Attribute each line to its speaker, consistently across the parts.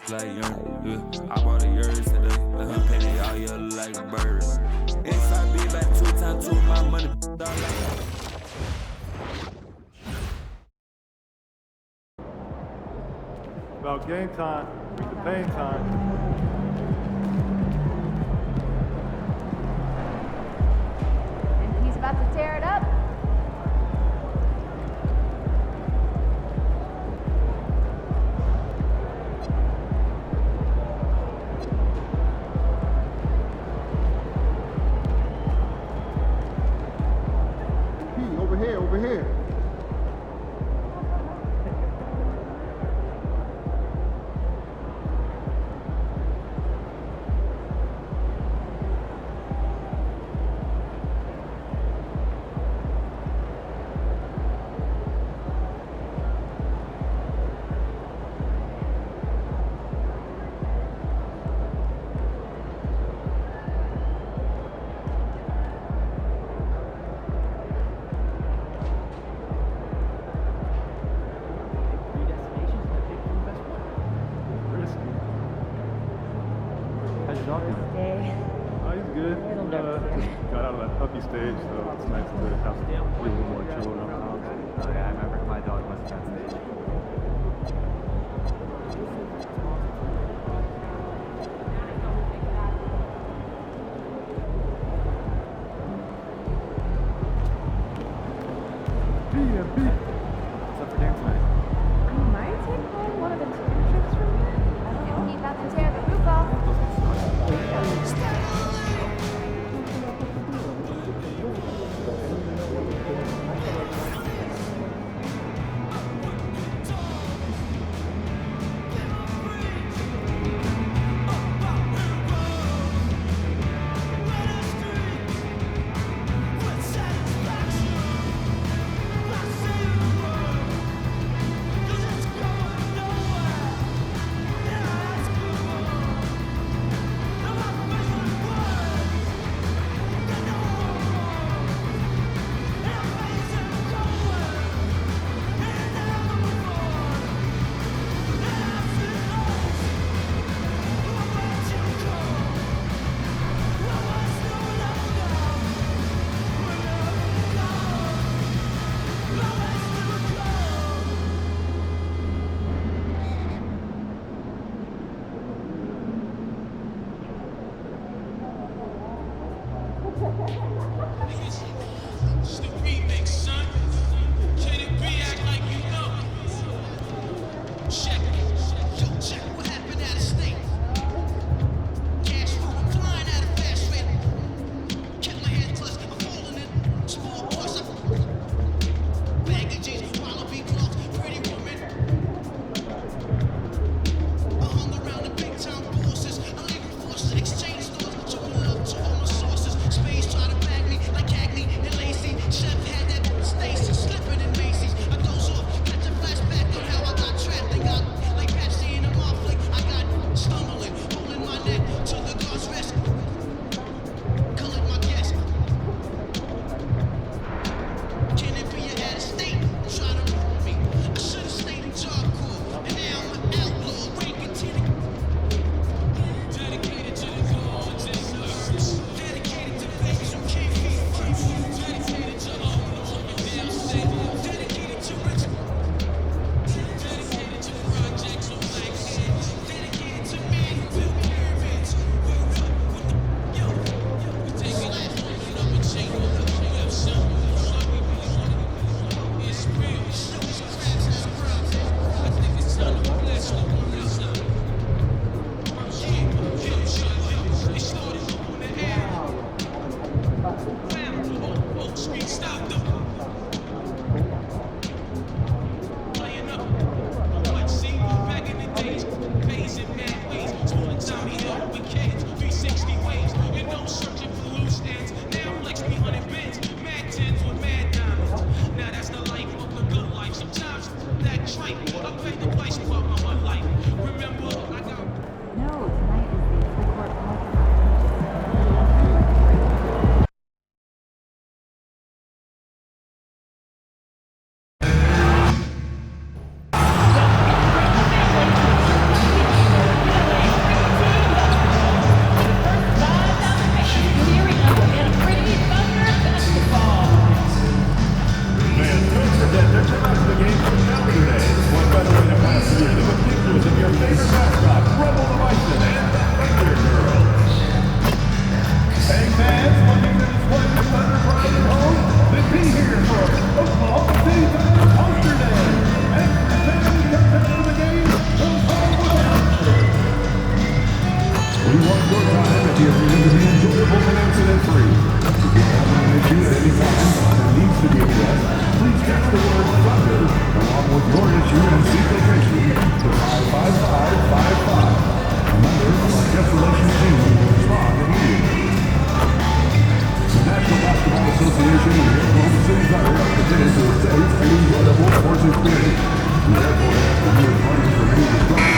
Speaker 1: like young. I bought a yours today. Let her pay me all year like a bird. Inside be back 2x2 my money.
Speaker 2: About game time, reach the pain time.
Speaker 3: And he's about to tear it up.
Speaker 2: Over here.
Speaker 3: Okay.
Speaker 2: Oh, he's good.
Speaker 3: Little nervous here.
Speaker 2: Got out of that puppy stage, so it's nice to have a little more chill around the house.
Speaker 4: Oh yeah, I remember my dog was at that stage. What's up for dinner tonight?
Speaker 3: I might take home one of the chicken strips from here. I don't know. He's about to tear the roof off.
Speaker 5: along with Norwich UNC location to 55555. A member of the guest relations team will respond immediately. The National Basketball Association and the Oklahoma City Thunder are committed to a safe and enjoyable sports experience. We therefore ask the viewing parties to remain discreet.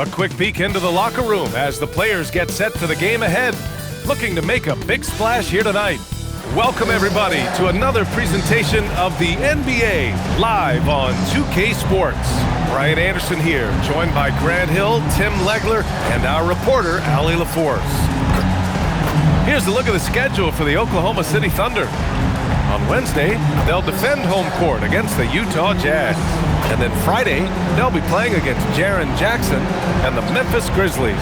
Speaker 6: A quick peek into the locker room as the players get set for the game ahead, looking to make a big splash here tonight. Welcome everybody to another presentation of the NBA live on 2K Sports. Brian Anderson here, joined by Grant Hill, Tim Legler, and our reporter, Allie LaForce. Here's a look at the schedule for the Oklahoma City Thunder. On Wednesday, they'll defend home court against the Utah Jazz. And then Friday, they'll be playing against Jaren Jackson and the Memphis Grizzlies.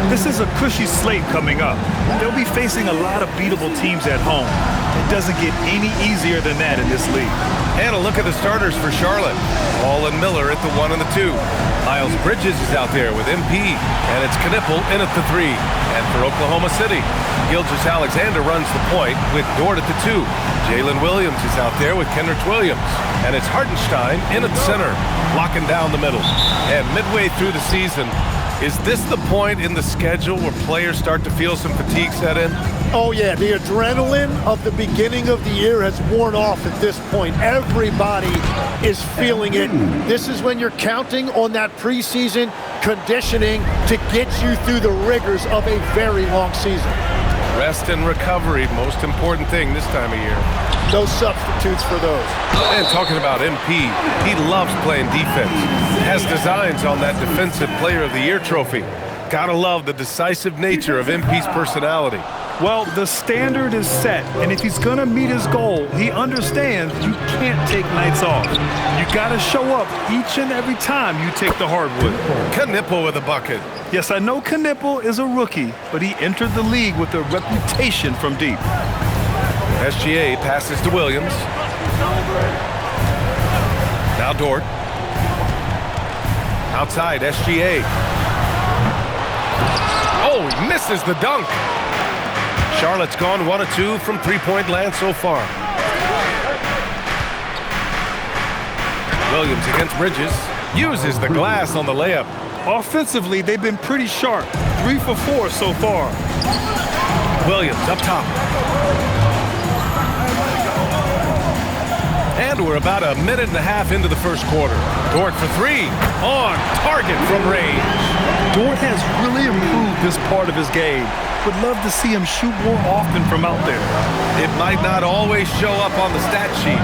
Speaker 7: This is a cushy slate coming up. They'll be facing a lot of beatable teams at home. It doesn't get any easier than that in this league.
Speaker 6: And a look at the starters for Charlotte. Hall and Miller at the 1 and the 2. Miles Bridges is out there with MP, and it's Knipple in at the 3. And for Oklahoma City, Gilgeous-Alexander runs the point with Dort at the 2. Jalen Williams is out there with Kenrich Williams. And it's Hartenstein in at center, locking down the middle. And midway through the season, is this the point in the schedule where players start to feel some fatigue set in?
Speaker 8: Oh yeah, the adrenaline of the beginning of the year has worn off at this point. Everybody is feeling it. This is when you're counting on that preseason conditioning to get you through the rigors of a very long season.
Speaker 6: Rest and recovery, most important thing this time of year.
Speaker 8: No substitutes for those.
Speaker 6: And talking about MP, he loves playing defense. Has designs on that Defensive Player of the Year trophy. Gotta love the decisive nature of MP's personality.
Speaker 7: Well, the standard is set, and if he's gonna meet his goal, he understands you can't take nights off. You gotta show up each and every time you take the hardwood.
Speaker 6: Knipple with a bucket.
Speaker 7: Yes, I know Knipple is a rookie, but he entered the league with a reputation from deep.
Speaker 6: SGA passes to Williams. Now Dort. Outside, SGA. Oh, he misses the dunk. Charlotte's gone 1 of 2 from three-point land so far. Williams against Bridges. Uses the glass on the layup.
Speaker 7: Offensively, they've been pretty sharp. 3 for 4 so far.
Speaker 6: Williams up top. And we're about a minute and a half into the first quarter. Dort for 3. On target from range.
Speaker 7: Dort has really improved this part of his game. Would love to see him shoot more often from out there.
Speaker 6: It might not always show up on the stat sheet,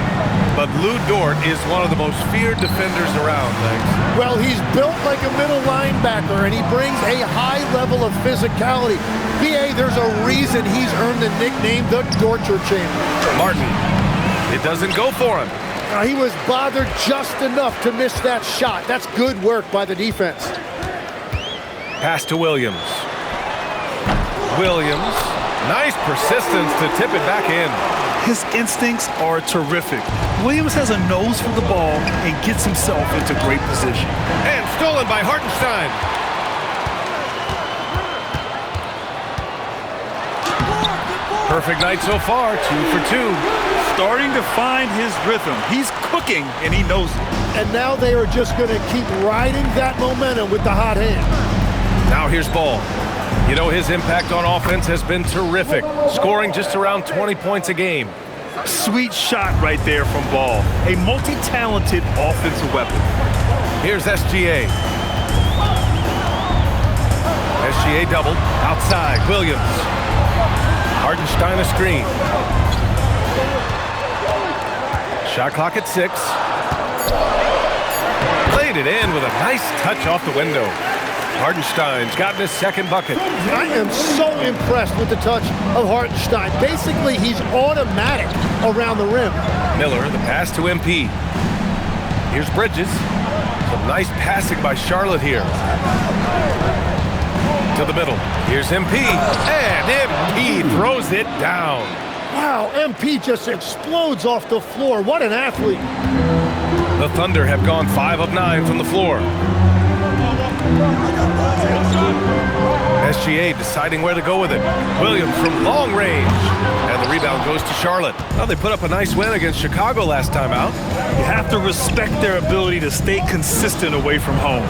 Speaker 6: but Lou Dort is one of the most feared defenders around, thanks.
Speaker 8: Well, he's built like a middle linebacker, and he brings a high level of physicality. PA, there's a reason he's earned the nickname the Dorture Champion.
Speaker 6: Martin, it doesn't go for him.
Speaker 8: He was bothered just enough to miss that shot. That's good work by the defense.
Speaker 6: Pass to Williams. Williams, nice persistence to tip it back in.
Speaker 7: His instincts are terrific. Williams has a nose for the ball and gets himself into great position.
Speaker 6: And stolen by Hartenstein. Perfect night so far, 2 for 2.
Speaker 7: Starting to find his rhythm. He's cooking, and he knows it.
Speaker 8: And now they are just going to keep riding that momentum with the hot hand.
Speaker 6: Now here's Ball. You know, his impact on offense has been terrific, scoring just around 20 points a game.
Speaker 7: Sweet shot right there from Ball. A multi-talented offensive weapon.
Speaker 6: Here's SGA. SGA double. Outside, Williams. Hartenstein a screen. Shot clock at 6. Played it in with a nice touch off the window. Hartenstein's gotten his second bucket.
Speaker 8: I am so impressed with the touch of Hartenstein. Basically, he's automatic around the rim.
Speaker 6: Miller, the pass to MP. Here's Bridges. Some nice passing by Charlotte here. To the middle. Here's MP. And MP throws it down.
Speaker 8: Wow, MP just explodes off the floor. What an athlete.
Speaker 6: The Thunder have gone 5 of 9 from the floor. SGA deciding where to go with it. Williams from long range. And the rebound goes to Charlotte. Well, they put up a nice win against Chicago last time out.
Speaker 7: You have to respect their ability to stay consistent away from home,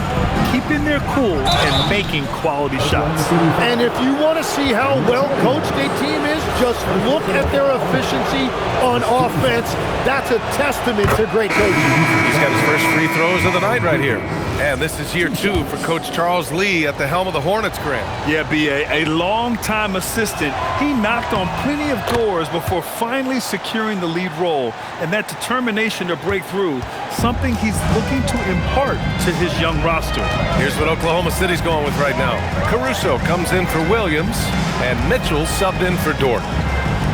Speaker 7: keeping their cool and making quality shots.
Speaker 8: And if you want to see how well coached a team is, just look at their efficiency on offense. That's a testament to great coaching.
Speaker 6: He's got his first free throws of the night right here. And this is year 2 for Coach Charles Lee at the helm of the Hornets, Grant.
Speaker 7: Yeah, B.A., a long-time assistant. He knocked on plenty of doors before finally securing the lead role. And that determination to break through, something he's looking to impart to his young roster.
Speaker 6: Here's what Oklahoma City's going with right now. Caruso comes in for Williams, and Mitchell subbed in for Dort.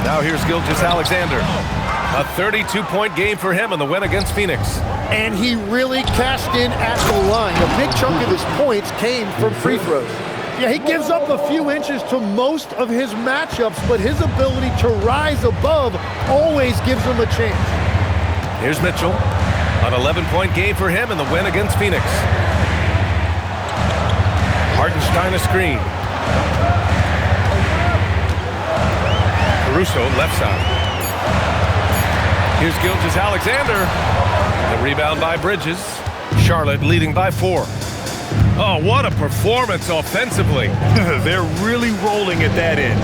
Speaker 6: Now here's Gilgeous-Alexander. A 32-point game for him in the win against Phoenix.
Speaker 8: And he really cashed in at the line. A big chunk of his points came from free throws. Yeah, he gives up a few inches to most of his matchups, but his ability to rise above always gives him a chance.
Speaker 6: Here's Mitchell. An 11-point game for him in the win against Phoenix. Hartenstein a screen. Caruso left side. Here's Gilgeous-Alexander. The rebound by Bridges. Charlotte leading by 4. Oh, what a performance offensively.
Speaker 7: They're really rolling at that end.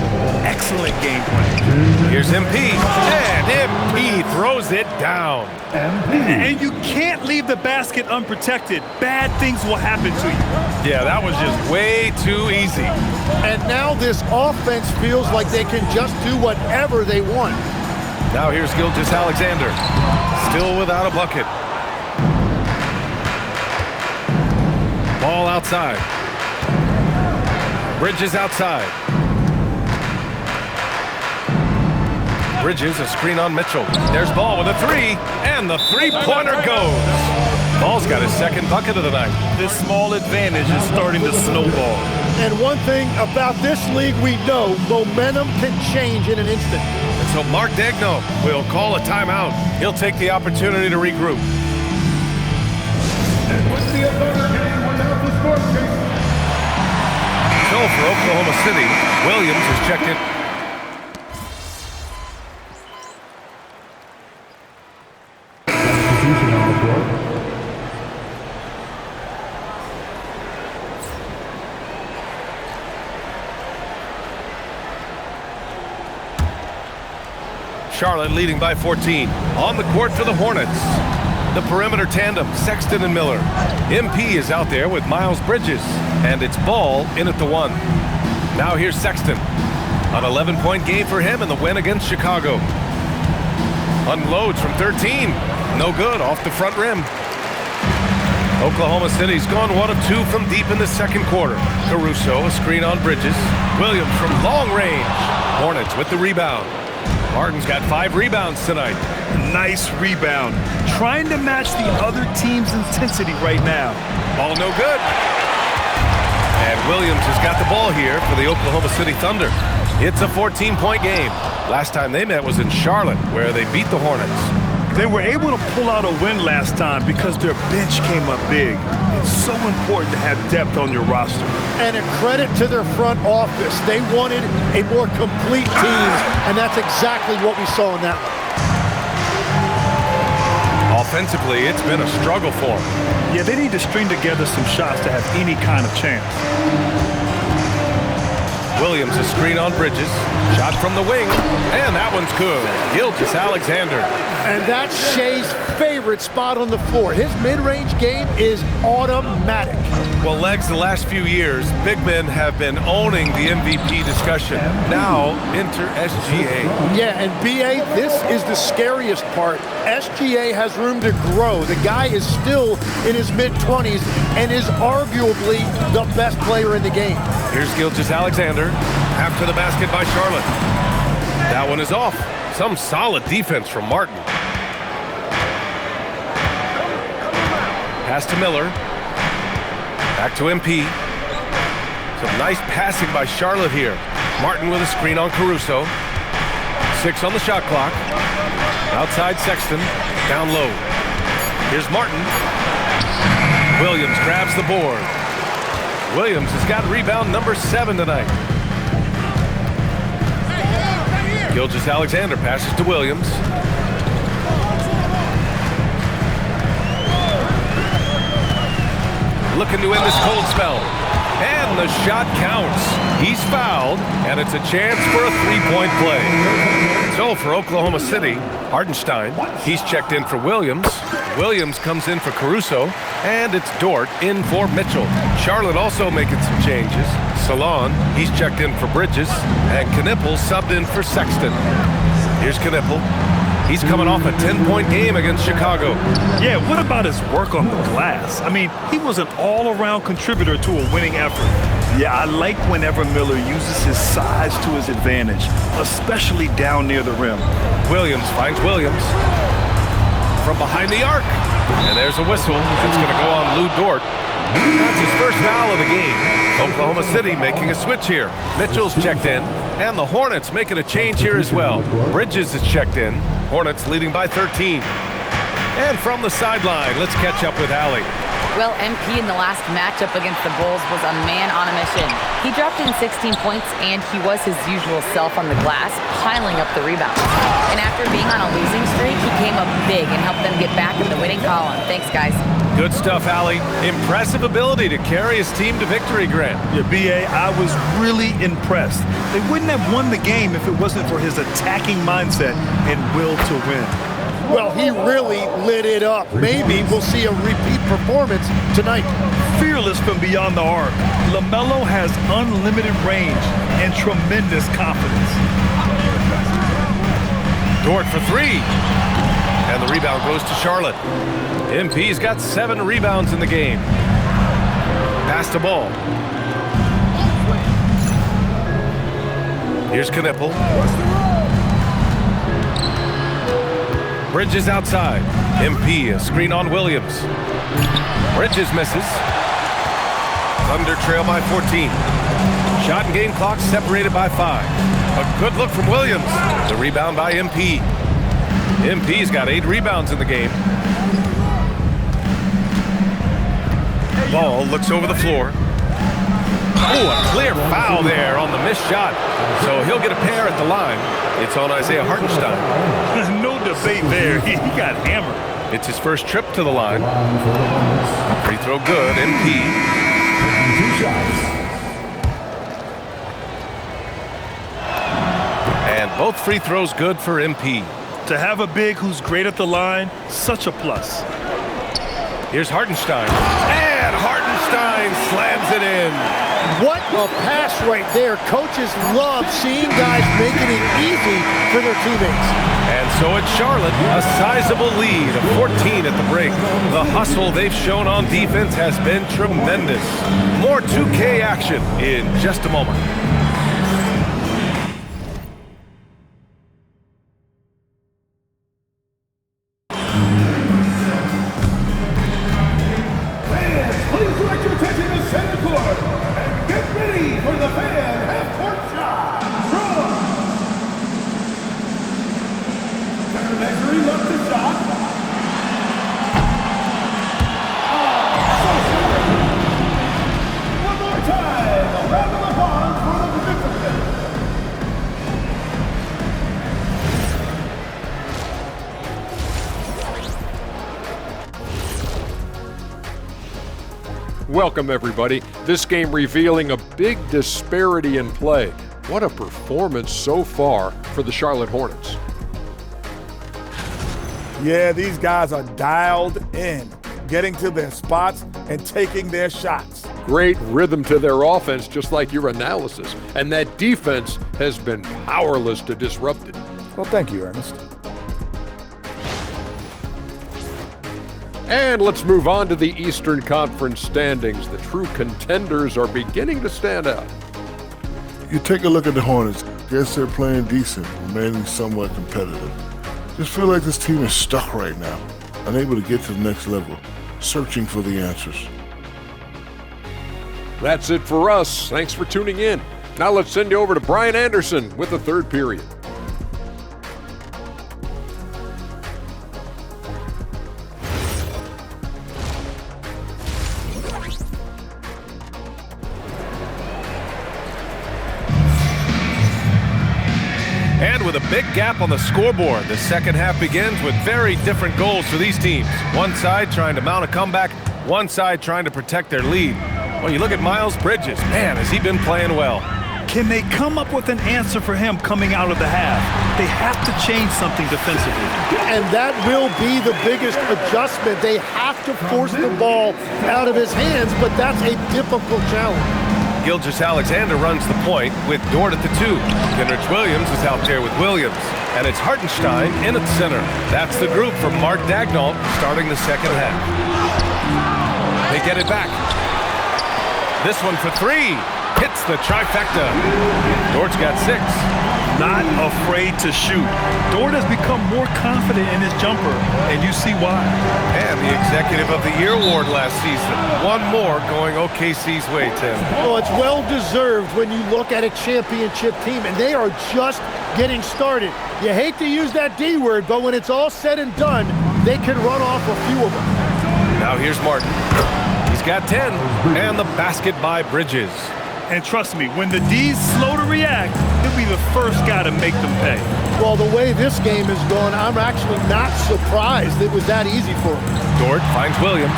Speaker 7: Excellent game plan.
Speaker 6: Here's MP. And MP throws it down.
Speaker 7: And you can't leave the basket unprotected. Bad things will happen to you.
Speaker 6: Yeah, that was just way too easy.
Speaker 8: And now this offense feels like they can just do whatever they want.
Speaker 6: Now here's Gilgeous-Alexander. Still without a bucket. Ball outside. Bridges outside. Bridges, a screen on Mitchell. There's Ball with a 3, and the three-pointer goes. Ball's got his second bucket of the night.
Speaker 7: This small advantage is starting to snowball.
Speaker 8: And one thing about this league we know, momentum can change in an instant.
Speaker 6: And so Mark Daigneault will call a timeout. He'll take the opportunity to regroup.
Speaker 5: And with the other game without the score sheet.
Speaker 6: So for Oklahoma City, Williams has checked in.
Speaker 5: Substitution on the floor.
Speaker 6: Charlotte leading by 14. On the court for the Hornets. The perimeter tandem, Sexton and Miller. MP is out there with Miles Bridges. And it's Ball in at the 1. Now here's Sexton. An 11-point game for him in the win against Chicago. Unloads from 13. No good, off the front rim. Oklahoma City's gone 1 of 2 from deep in the second quarter. Caruso, a screen on Bridges. Williams from long range. Hornets with the rebound. Martin's got 5 rebounds tonight.
Speaker 7: Nice rebound. Trying to match the other team's intensity right now.
Speaker 6: Ball no good. And Williams has got the ball here for the Oklahoma City Thunder. It's a 14-point game. Last time they met was in Charlotte, where they beat the Hornets.
Speaker 7: They were able to pull out a win last time because their bench came up big. It's so important to have depth on your roster.
Speaker 8: And a credit to their front office. They wanted a more complete team, and that's exactly what we saw in that one.
Speaker 6: Offensively, it's been a struggle for them.
Speaker 7: Yeah, they need to string together some shots to have any kind of chance.
Speaker 6: Williams, a screen on Bridges. Shot from the wing, and that one's good. Gilgeous-Alexander.
Speaker 8: And that's Shea's favorite spot on the floor. His mid-range game is automatic.
Speaker 6: Well, Legs, the last few years, big men have been owning the MVP discussion. Now, enter SGA.
Speaker 8: Yeah, and BA, this is the scariest part. SGA has room to grow. The guy is still in his mid-20s and is arguably the best player in the game.
Speaker 6: Here's Gilgeous-Alexander. After the basket by Charlotte. That one is off. Some solid defense from Martin. Pass to Miller. Back to MP. Some nice passing by Charlotte here. Martin with a screen on Caruso. 6 on the shot clock. Outside Sexton. Down low. Here's Martin. Williams grabs the board. Williams has got rebound number 7 tonight. Gilgeous-Alexander passes to Williams. Looking to end this cold spell. And the shot counts. He's fouled, and it's a chance for a three-point play. So for Oklahoma City, Hartenstein, he's checked in for Williams. Williams comes in for Caruso, and it's Dort in for Mitchell. Charlotte also making some changes. Salon, he's checked in for Bridges, and Knippel subbed in for Sexton. Here's Knippel. He's coming off a 10-point game against Chicago.
Speaker 7: Yeah, what about his work on the glass? I mean, he was an all-around contributor to a winning effort. Yeah, I like whenever Miller uses his size to his advantage, especially down near the rim.
Speaker 6: Williams finds Williams from behind the arc. And there's a whistle. It's going to go on Lou Dort. That's his first foul of the game. Oklahoma City making a switch here. Mitchell's checked in, and the Hornets making a change here as well. Bridges is checked in. Hornets leading by 13. And from the sideline, let's catch up with Allie.
Speaker 9: Well, MP in the last matchup against the Bulls was a man on a mission. He dropped in 16 points, and he was his usual self on the glass, piling up the rebounds. And after being on a losing streak, he came up big and helped them get back in the winning column. Thanks, guys.
Speaker 6: Good stuff, Allie. Impressive ability to carry his team to victory, Grant.
Speaker 7: Yeah, B.A., I was really impressed. They wouldn't have won the game if it wasn't for his attacking mindset and will to win.
Speaker 8: Well, he really lit it up. Maybe we'll see a repeat performance tonight.
Speaker 7: Fearless from beyond the arc, LaMelo has unlimited range and tremendous confidence.
Speaker 6: Dort for 3. And the rebound goes to Charlotte. MP's got 7 rebounds in the game. Pass the ball. Here's Knippel. Bridges outside. MP, a screen on Williams. Bridges misses. Thunder trail by 14. Shot and game clock separated by 5. A good look from Williams. The rebound by MP. MP's got 8 rebounds in the game. Ball looks over the floor. Oh, a clear foul there on the missed shot. So he'll get a pair at the line. It's on Isaiah Hartenstein.
Speaker 7: There's no debate there. He got hammered.
Speaker 6: It's his first trip to the line. Free throw good. MP.
Speaker 5: 2 shots.
Speaker 6: And both free throws good for MP.
Speaker 7: To have a big who's great at the line, such a plus.
Speaker 6: Here's Hartenstein. And Hartenstein slams it in.
Speaker 8: What a pass right there. Coaches love seeing guys making it easy for their teammates.
Speaker 6: And so it's Charlotte, a sizable lead of 14 at the break. The hustle they've shown on defense has been tremendous. More 2K action in just a moment.
Speaker 10: Welcome, everybody. This game revealing a big disparity in play. What a performance so far for the Charlotte Hornets.
Speaker 11: Yeah, these guys are dialed in, getting to their spots and taking their shots.
Speaker 10: Great rhythm to their offense, just like your analysis. And that defense has been powerless to disrupt it.
Speaker 11: Well, thank you, Ernest.
Speaker 10: And let's move on to the Eastern Conference standings. The true contenders are beginning to stand out.
Speaker 12: You take a look at the Hornets. Guess they're playing decent, remaining somewhat competitive. Just feel like this team is stuck right now, unable to get to the next level, searching for the answers.
Speaker 10: That's it for us. Thanks for tuning in. Now let's send you over to Brian Anderson with the third period.
Speaker 6: with a big gap on the scoreboard. The second half begins with very different goals for these teams. One side trying to mount a comeback, one side trying to protect their lead. Well, you look at Miles Bridges. Man, has he been playing well.
Speaker 7: Can they come up with an answer for him coming out of the half? They have to change something defensively.
Speaker 8: And that will be the biggest adjustment. They have to force the ball out of his hands, but that's a difficult challenge.
Speaker 6: Gilgeous-Alexander runs the point with Dort at the 2. Kenrich Williams is out there with Williams. And it's Hartenstein in at center. That's the group for Mark Daigneault starting the second half. They get it back. This one for 3. Hits the trifecta. Dort's got 6.
Speaker 7: Not afraid to shoot. Dort has become more confident in his jumper, and you see why.
Speaker 6: And the Executive of the Year award last season. One more going OKC's way, Tim.
Speaker 8: Well, it's well-deserved when you look at a championship team, and they are just getting started. You hate to use that D word, but when it's all said and done, they can run off a few of them.
Speaker 6: Now here's Martin. He's got 10, and the basket by Bridges.
Speaker 7: And trust me, when the D's slow to react, he'll be the first guy to make them pay.
Speaker 8: Well, the way this game is going, I'm actually not surprised it was that easy for him.
Speaker 6: Dort finds Williams.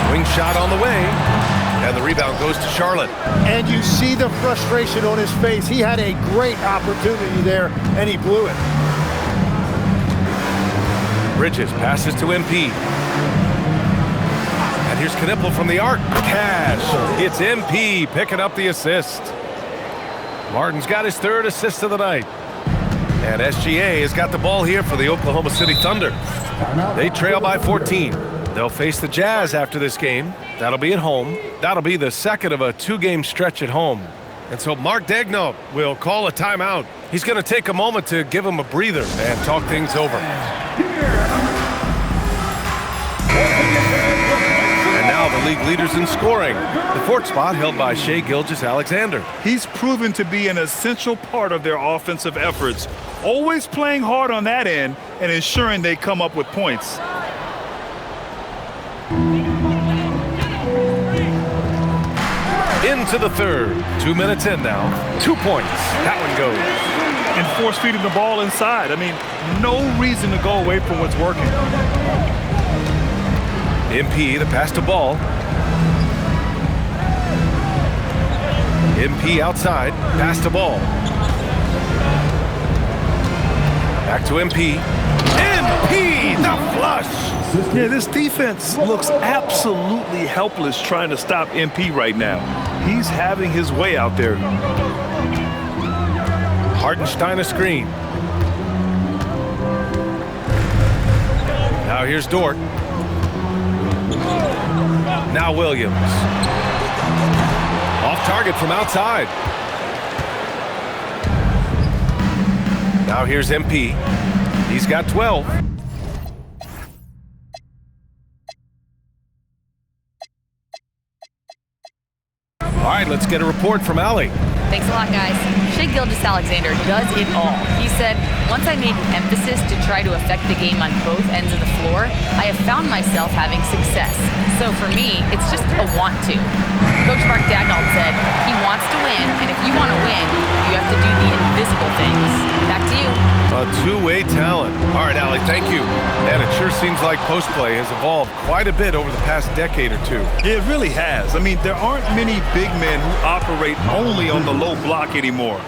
Speaker 6: Wing shot on the way. And the rebound goes to Charlotte.
Speaker 8: And you see the frustration on his face. He had a great opportunity there, and he blew it.
Speaker 6: Bridges passes to MP. And here's Knipple from the arc. Cash. It's MP picking up the assist. Martin's got his 3rd assist of the night. And SGA has got the ball here for the Oklahoma City Thunder. They trail by 14. They'll face the Jazz after this game. That'll be at home. That'll be the second of a 2-game stretch at home. And so Mark Daigneault will call a timeout. He's going to take a moment to give him a breather and talk things over. And now the league leaders in scoring. The 4th spot held by Shai Gilgeous-Alexander.
Speaker 7: He's proven to be an essential part of their offensive efforts, always playing hard on that end and ensuring they come up with points.
Speaker 6: Into the 3rd. 2 minutes in now. 2 points. That one goes.
Speaker 7: And force feeding the ball inside. I mean, no reason to go away from what's working.
Speaker 6: MP, the pass to Ball. MP outside. Pass to Ball. Back to MP. MP, the flush.
Speaker 7: Yeah, this defense looks absolutely helpless trying to stop MP right now. He's having his way out there.
Speaker 6: Hartenstein a screen. Now here's Dort. Now Williams. Off target from outside. Now here's MP. He's got 12. All right, let's get a report from Allie.
Speaker 9: Thanks a lot, guys. Shai Gilgeous-Alexander does it all. He said, once I made an emphasis to try to affect the game on both ends of the floor, I have found myself having success. So for me, it's just a want to. Coach Mark Daigneault said, he wants to win, and if you want to win, you have to do the invisible things. Back to you.
Speaker 6: A two-way talent. All right, Allie, thank you. And it sure seems like post play has evolved quite a bit over the past decade or two.
Speaker 7: It really has. I mean, there aren't many big men who operate only on the low block anymore.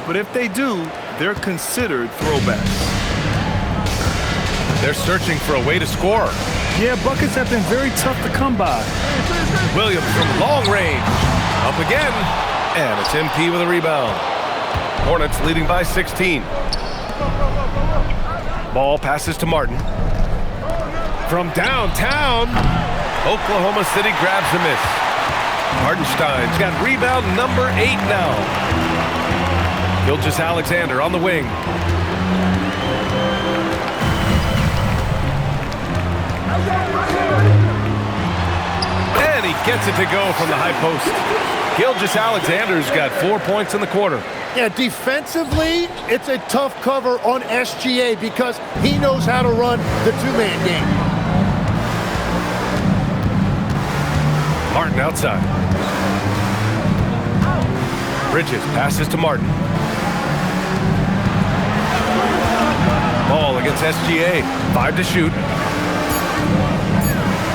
Speaker 7: But if they do, they're considered throwbacks.
Speaker 6: They're searching for a way to score.
Speaker 7: Yeah, buckets have been very tough to come by.
Speaker 6: Williams from long range. Up again. And it's MP with a rebound. Hornets leading by 16. Ball passes to Martin. From downtown, Oklahoma City grabs the miss. Hartenstein's got rebound number 8 now. Gilgeous-Alexander on the wing. And he gets it to go from the high post. Gilgeous-Alexander's got 4 points in the quarter.
Speaker 8: Yeah, defensively, it's a tough cover on SGA because he knows how to run the two-man game.
Speaker 6: Martin outside. Bridges passes to Martin. Ball against SGA. 5 to shoot.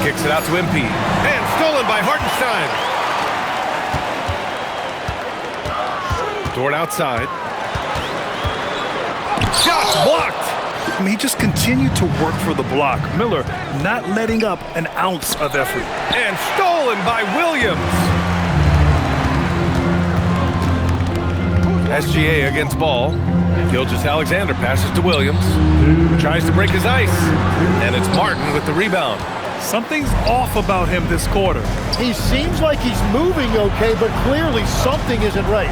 Speaker 6: Kicks it out to MP. And stolen by Hartenstein. Dort outside. Shots blocked.
Speaker 7: I mean, he just continued to work for the block. Miller not letting up an ounce of effort.
Speaker 6: And stolen by Williams. SGA against ball. Gilgeous-Alexander passes to Williams. Tries to break his ice. And it's Martin with the rebound.
Speaker 7: Something's off about him this quarter.
Speaker 8: He seems like he's moving okay, but clearly something isn't right.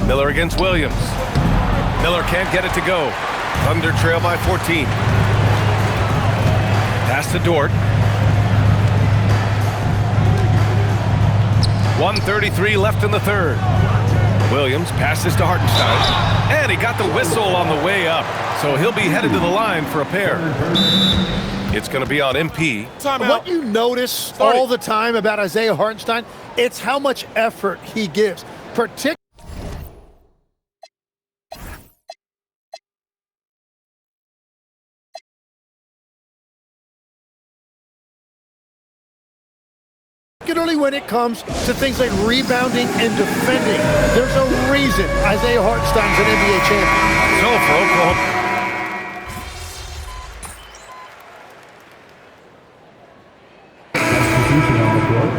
Speaker 6: Miller against Williams. Miller can't get it to go. Thunder trail by 14. Pass to Dort. 1:33 left in the third. Williams passes to Hartenstein. And he got the whistle on the way up. So he'll be headed to the line for a pair. It's going to be on MP.
Speaker 8: What you notice all the time about Isaiah Hartenstein, it's how much effort he gives. Particularly when it comes to things like rebounding and defending. There's a reason Isaiah Hartenstein's an NBA champion.
Speaker 6: So for Oklahoma.
Speaker 5: Substitution on the court.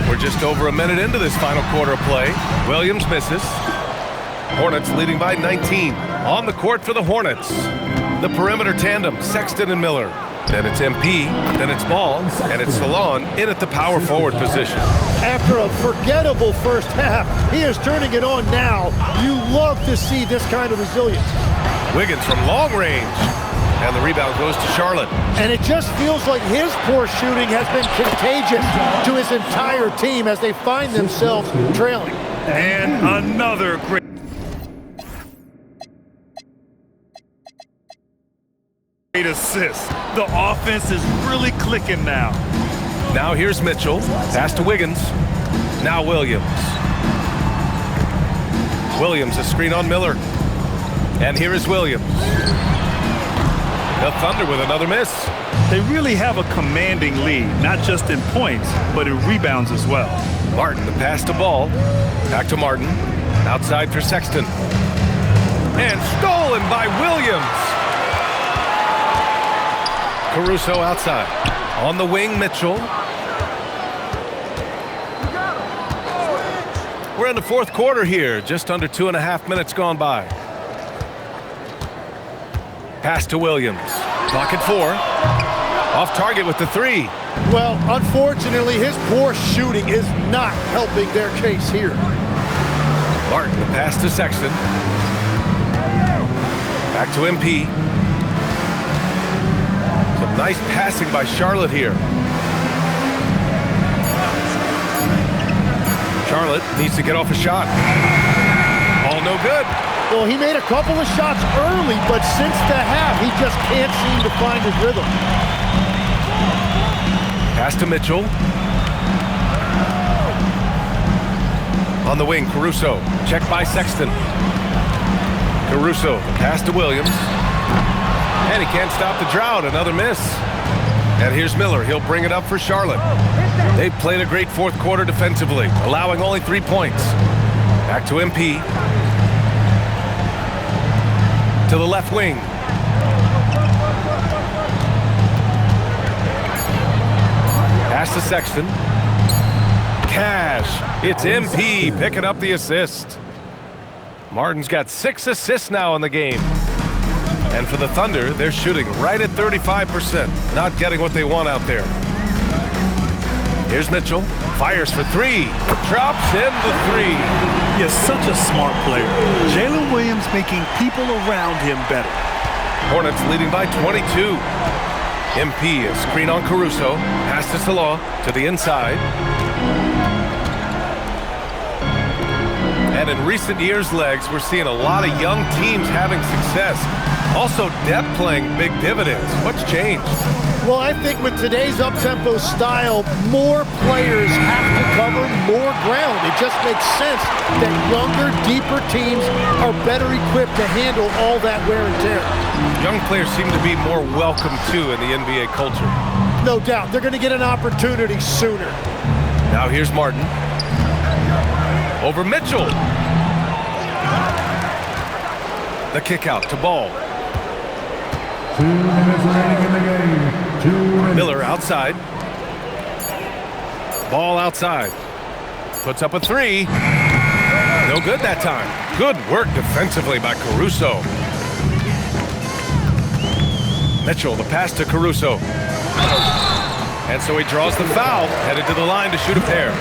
Speaker 6: We're just over a minute into this final quarter of play. Williams misses. Hornets leading by 19. On the court for the Hornets. The perimeter tandem, Sexton and Miller. Then it's MP, then it's Ball, and it's Salon in at the power forward position.
Speaker 8: After a forgettable first half, he is turning it on now. You love to see this kind of resilience.
Speaker 6: Wiggins from long range. And the rebound goes to Charlotte.
Speaker 8: And it just feels like his poor shooting has been contagious to his entire team as they find themselves trailing.
Speaker 7: And another great assist. The offense is really clicking now.
Speaker 6: Now here's Mitchell. Pass to Wiggins. Now Williams. Williams, a screen on Miller. And here is Williams. The Thunder with another miss.
Speaker 7: They really have a commanding lead, not just in points, but in rebounds as well.
Speaker 6: Martin, the pass to Ball. Back to Martin. Outside for Sexton. And stolen by Williams. Caruso outside. On the wing, Mitchell. We're in the fourth quarter here. Just under 2.5 minutes gone by. Pass to Williams. Clock at 4. Off target with the 3.
Speaker 8: Well, unfortunately, his poor shooting is not helping their case here.
Speaker 6: Martin, the pass to Sexton. Back to MP. Some nice passing by Charlotte here. Charlotte needs to get off a shot. All no good.
Speaker 8: Well, he made a couple of shots early, but since the half, he just can't seem to find his rhythm.
Speaker 6: Pass to Mitchell. On the wing, Caruso. Checked by Sexton. Caruso, pass to Williams. And he can't stop the drought. Another miss. And here's Miller. He'll bring it up for Charlotte. They've played a great fourth quarter defensively, allowing only 3 points. Back to MP. To the left wing. Pass to Sexton. Cash. It's MP picking up the assist. Martin's got 6 assists now in the game. And for the Thunder, they're shooting right at 35%. Not getting what they want out there. Here's Mitchell. Fires for 3. Drops in the 3.
Speaker 7: He is such a smart player. Jalen Williams making people around him better.
Speaker 6: Hornets leading by 22. MP, a screen on Caruso. Pass to Salah to the inside. And And in recent years, Legs, we're seeing a lot of young teams having success. Also, depth playing big dividends. What's changed?
Speaker 8: Well, I think with today's up-tempo style, more players have to cover more ground. It just makes sense that younger, deeper teams are better equipped to handle all that wear and tear.
Speaker 6: Young players seem to be more welcome, too, in the NBA culture.
Speaker 8: No doubt. They're going to get an opportunity sooner.
Speaker 6: Now here's Martin. Over Mitchell. The kick out to Ball.
Speaker 5: 2 minutes remaining in the game. 2 minutes.
Speaker 6: Miller outside. Ball outside. Puts up a three. No good that time. Good work defensively by Caruso. Mitchell, the pass to Caruso. And so he draws the foul, headed to the line to shoot a pair.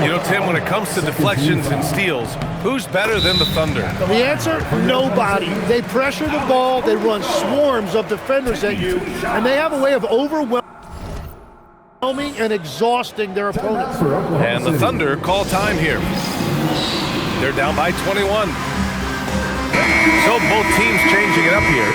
Speaker 6: You know, Tim, when it comes to deflections and steals, who's better than the Thunder?
Speaker 8: The answer, nobody. They pressure the ball, they run swarms of defenders at you, and they have a way of overwhelming and exhausting their opponents.
Speaker 6: And the Thunder call time here. They're down by 21. So both teams changing it up here.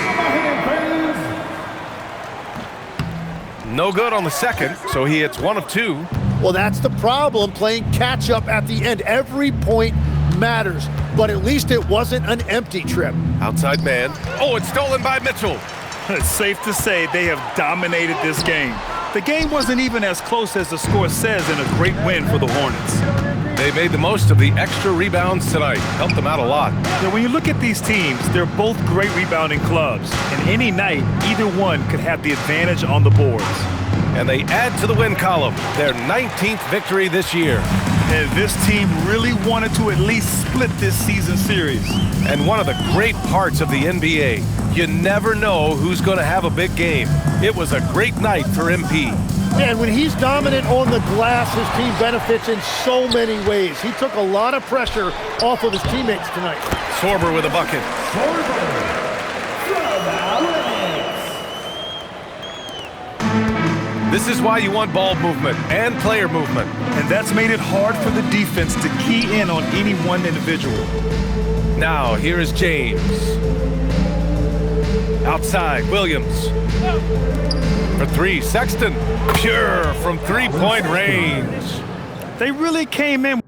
Speaker 6: No good on the second, so he hits 1 of 2.
Speaker 8: Well, that's the problem, playing catch-up at the end. Every point matters, but at least it wasn't an empty trip.
Speaker 6: Outside man. Oh, it's stolen by Mitchell.
Speaker 7: It's safe to say they have dominated this game. The game wasn't even as close as the score says, and a great win for the Hornets.
Speaker 6: They made the most of the extra rebounds tonight. Helped them out a lot.
Speaker 7: Now, when you look at these teams, they're both great rebounding clubs, and any night, either one could have the advantage on the boards.
Speaker 6: And they add to the win column, their 19th victory this year.
Speaker 7: And this team really wanted to at least split this season series.
Speaker 6: And one of the great parts of the NBA, you never know who's going to have a big game. It was a great night for MP.
Speaker 8: Yeah, and when he's dominant on the glass, his team benefits in so many ways. He took a lot of pressure off of his teammates tonight.
Speaker 6: Sorber with a bucket. This is why you want ball movement and player movement.
Speaker 7: And that's made it hard for the defense to key in on any one individual.
Speaker 6: Now, here is James. Outside, Williams. For 3, Sexton. Pure from three-point range.
Speaker 7: They really came in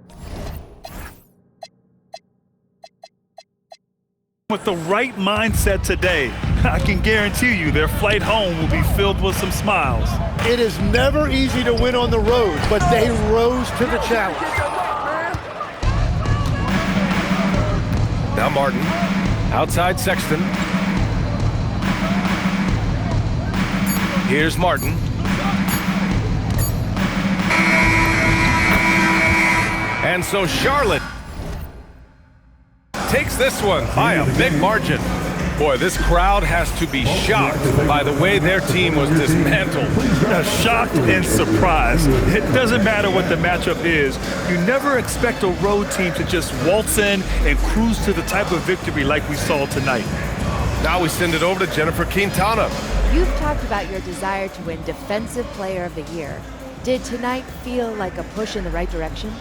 Speaker 7: with the right mindset today. I can guarantee you their flight home will be filled with some smiles.
Speaker 8: It is never easy to win on the road, but they rose to the challenge.
Speaker 6: Now Martin, outside Sexton. Here's Martin. And so Charlotte takes this one by a big margin. Boy, this crowd has to be shocked by the way their team was dismantled.
Speaker 7: Shocked and surprised. It doesn't matter what the matchup is. You never expect a road team to just waltz in and cruise to the type of victory like we saw tonight.
Speaker 6: Now we send it over to Jennifer Quintana.
Speaker 3: You've talked about your desire to win Defensive Player of the Year. Did tonight feel like a push in the right direction?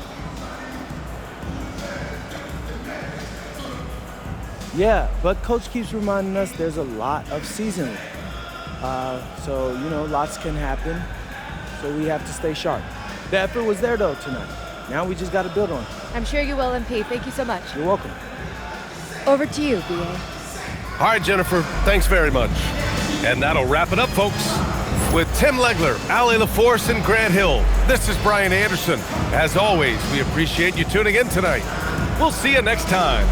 Speaker 13: Yeah, but Coach keeps reminding us there's a lot of season left. So, you know, lots can happen. So we have to stay sharp. The effort was there, though, tonight. Now we just got to build on it.
Speaker 3: I'm sure you will, MP. Thank you so much.
Speaker 13: You're welcome.
Speaker 3: Over to you, B.A.
Speaker 6: All right, Jennifer, thanks very much. And that'll wrap it up, folks. With Tim Legler, Allie LaForce, and Grant Hill, this is Brian Anderson. As always, we appreciate you tuning in tonight. We'll see you next time.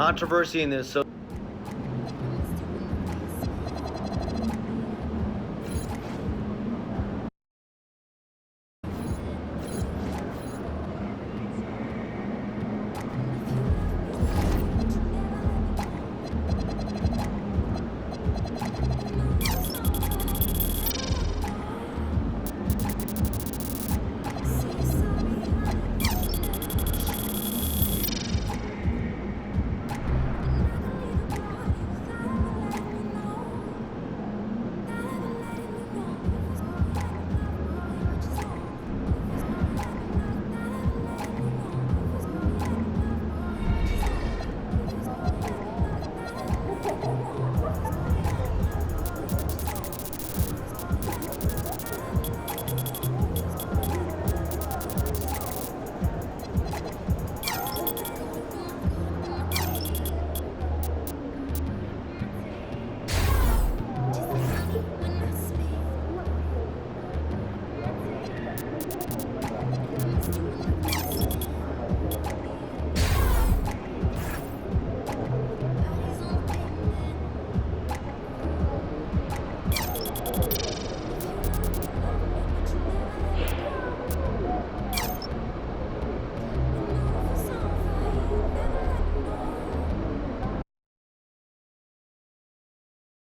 Speaker 14: controversy in the